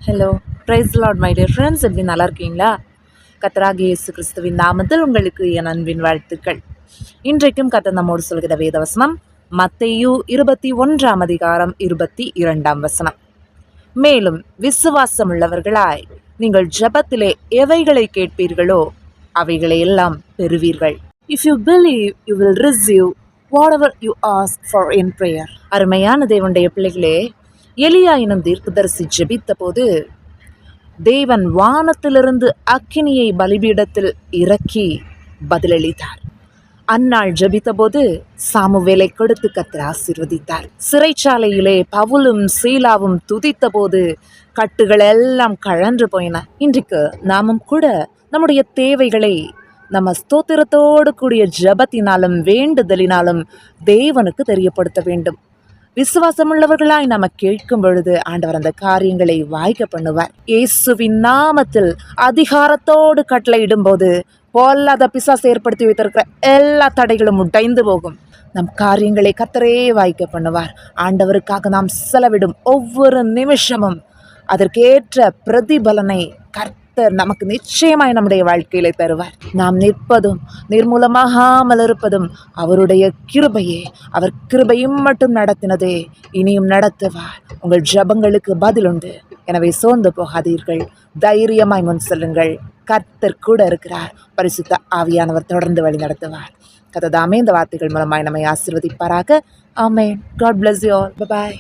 Hello, praise lord my dear friends. எப்படி நல்லா இருக்கீங்களா? கர்த்தராகிய இயேசு கிறிஸ்துவின் நாமத்தில் உங்களுக்கு என் அன்பின் வாழ்த்துக்கள். இன்றைக்கும் கர்த்தர் நம்மோடு சொல்கிற வேதவசனம் மத்தேயு 21 அதிகாரம் 22 வசனம். மேலும் விசுவாசம் உள்ளவர்களாய் நீங்கள் ஜெபத்திலே எவைகளை கேட்பீர்களோ அவைகளை எல்லாம் பெறுவீர்கள். If you believe, you will receive whatever you ask for in prayer. அருமையான தேவனுடைய பிள்ளைகளே, எலியா எனும் தீர்க்கதரிசி ஜெபித்த போது தேவன் வானத்திலிருந்து அக்கினியை பலிபீடத்தில் இறக்கி பதிலளித்தார். அந்நாள் ஜெபித்த போது சாமுவேலை கொடுத்து கர்த்தர் ஆசீர்வதித்தார். சிறைச்சாலையிலே பவுலும் சீலாவும் துதித்த போது கட்டுகள் எல்லாம் கழன்று போயின. இன்றைக்கு நாமும் கூட நம்முடைய தேவைகளை நம்ம ஸ்தோத்திரத்தோடு கூடிய ஜெபத்தினாலும் வேண்டுதலினாலும் தேவனுக்கு தெரியப்படுத்த வேண்டும். விசுவாசமுள்ளவர்களாய் நம்ம கேட்கும் பொழுது ஆண்டவர் அந்த காரியங்களை வாய்க்க பண்ணுவார். இயேசுவின் நாமத்தில் அதிகாரத்தோடு கட்டளையிடும் போது பொல்லாத பிசாசு ஏற்படுத்தி வைத்திருக்கிற எல்லா தடைகளும் உடைந்து போகும். நம் காரியங்களை கர்த்தரே வாய்க்க பண்ணுவார். ஆண்டவருக்காக நாம் செலவிடும் ஒவ்வொரு நிமிஷமும் அதற்கேற்ற பிரதிபலனை கர்த்தர் நமக்கு நிச்சயமாய் நம்முடைய வாழ்க்கையில தருவார். நாம் நிற்பதும் நிர்மூலமாகாமல் இருப்பதும் அவருடைய கிருபையே. அவர் கிருபையும் மட்டும் நடத்தினதே, இனியும் நடத்துவார். உங்கள் ஜெபங்களுக்கு பதில் உண்டு. எனவே சோர்ந்து போகாதீர்கள், தைரியமாய் முன் செல்லுங்கள். கர்த்தர் கூட இருக்கிறார். பரிசுத்த ஆவியானவர் தொடர்ந்து வழி நடத்துவார். கர்த்தர் தாமே இந்த வார்த்தைகள் மூலமாய் நம்மை ஆசீர்வதிப்பாராக. ஆமென். God bless you all. Bye bye.